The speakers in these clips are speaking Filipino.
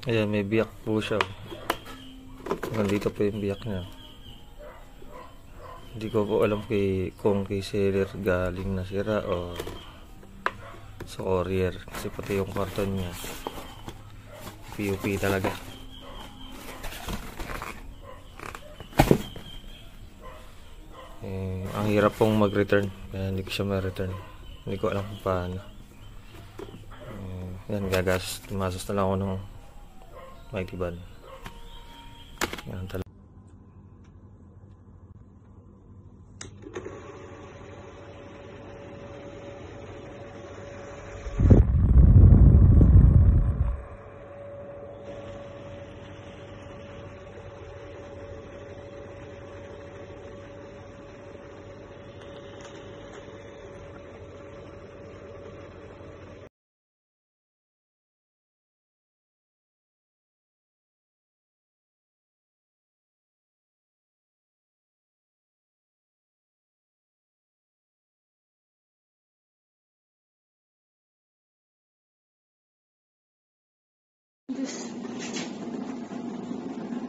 Ayan, may biyak po siya. Nandito po yung biyak niya. Hindi ko po alam kung kay seller galing na sira o sa courier. Kasi pati yung karton niya PUP talaga. Ang hirap pong mag-return. Kaya hindi ko siya ma-return. Hindi ko alam kung paano. Yan, tumasos na lang ako ng Mighty Band. Yan talaga.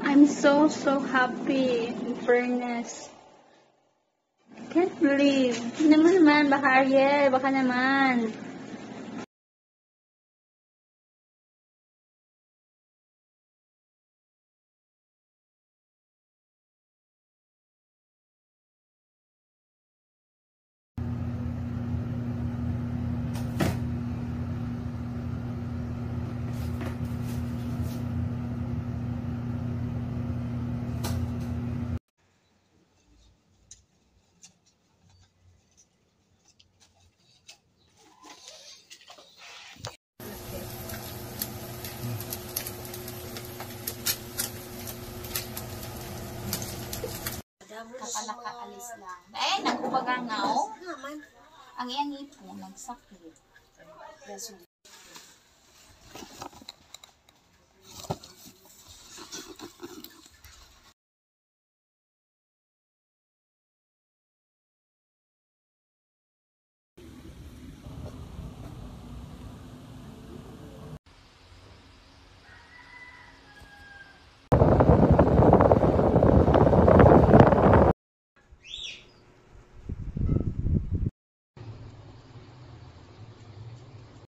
I'm so happy, in fairness. I can't believe. Hindi naman, baka Ariel, baka naman. Kapalakaalis lang. Eh, nagkubagangaw. Ang iyang ipon, nagsakit.